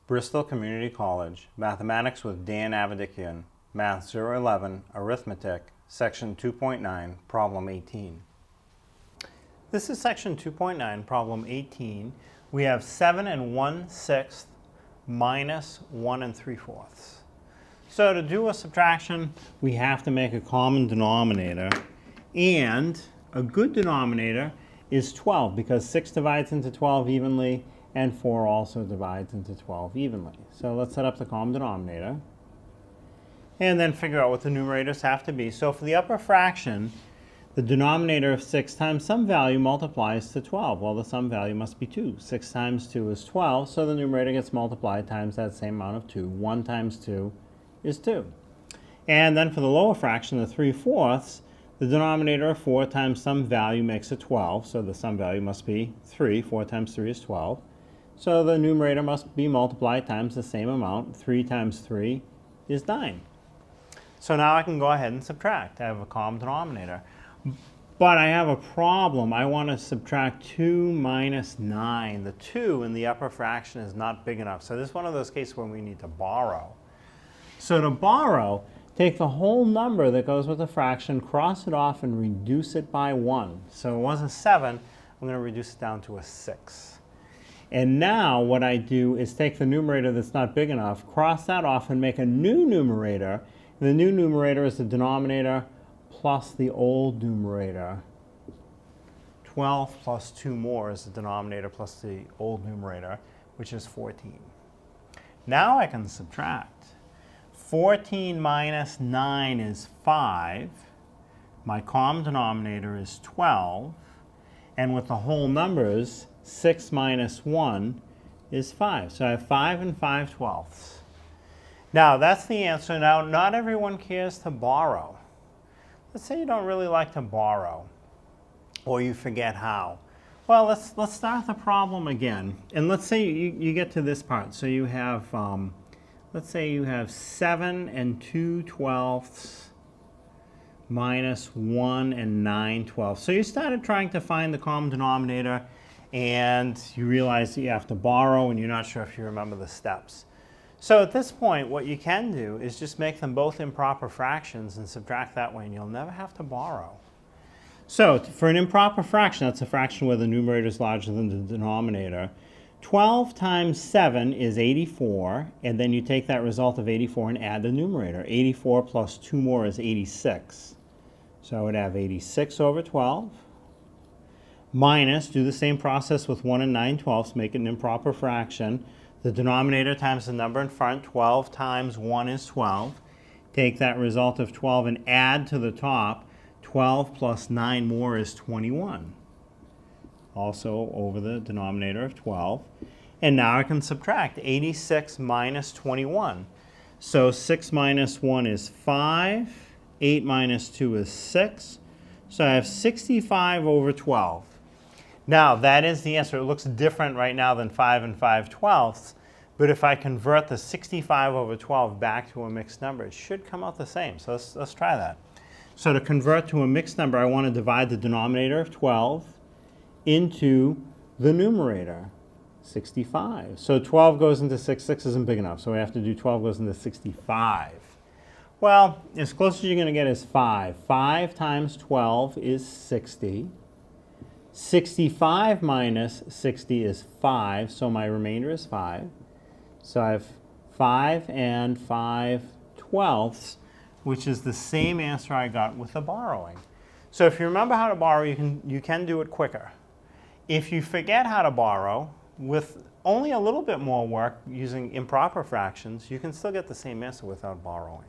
Bristol Community College, Mathematics with Dan Avedikian, Math 011, Arithmetic, Section 2.9, Problem 18. This is Section 2.9, Problem 18. We have 7 1/6 minus 1 3/4. So to do a subtraction, we have to make a common denominator, and a good denominator is 12 because 6 divides into 12 evenly and 4 also divides into 12 evenly. So let's set up the common denominator and then figure out what the numerators have to be. So for the upper fraction, the denominator of 6 times some value multiplies to 12. Well, the sum value must be 2. 6 times 2 is 12, so the numerator gets multiplied times that same amount of 2. 1 times 2 is 2. And then for the lower fraction, the 3/4, the denominator of 4 times some value makes it 12, so the sum value must be 3. 4 times 3 is 12. So the numerator must be multiplied times the same amount. 3 times 3 is 9. So now I can go ahead and subtract. I have a common denominator. But I have a problem. I want to subtract 2 minus 9. The 2 in the upper fraction is not big enough. So this is one of those cases where we need to borrow. So to borrow, take the whole number that goes with the fraction, cross it off, and reduce it by 1. So it was a 7. I'm going to reduce it down to a 6. And now what I do is take the numerator that's not big enough, cross that off, and make a new numerator. And the new numerator is the denominator plus the old numerator. 12 plus 2 more is the denominator plus the old numerator, which is 14. Now I can subtract. 14 minus 9 is 5. My common denominator is 12. And with the whole numbers, 6 minus 1 is 5. So I have 5 and 5/12. Now that's the answer. Now not everyone cares to borrow. Let's say you don't really like to borrow, or you forget how. Well, let's start the problem again. And let's say you get to this part. So you have, let's say you have 7 2/12 minus 1 9/12. So you started trying to find the common denominator, and you realize that you have to borrow, and you're not sure if you remember the steps. So at this point, what you can do is just make them both improper fractions and subtract that way, and you'll never have to borrow. So for an improper fraction, that's a fraction where the numerator is larger than the denominator. 12 times 7 is 84, and then you take that result of 84 and add the numerator. 84 plus 2 more is 86. So I would have 86 over 12. Minus, do the same process with 1 9/12, make it an improper fraction. The denominator times the number in front, 12 times 1 is 12. Take that result of 12 and add to the top. 12 plus 9 more is 21. Also over the denominator of 12. And now I can subtract 86 minus 21. So 6 minus 1 is 5. 8 minus 2 is 6. So I have 65 over 12. Now, that is the answer. It looks different right now than 5 and 5/12, but if I convert the 65 over 12 back to a mixed number, it should come out the same. So let's try that. So to convert to a mixed number, I want to divide the denominator of 12 into the numerator, 65. So 12 goes into 6. 6 isn't big enough, so we have to do 12 goes into 65. Well, as close as you're going to get is 5. 5 times 12 is 60. 65 minus 60 is 5, so my remainder is 5. So I have 5 and 5/12, which is the same answer I got with the borrowing. So if you remember how to borrow, you can do it quicker. If you forget how to borrow, with only a little bit more work using improper fractions, you can still get the same answer without borrowing.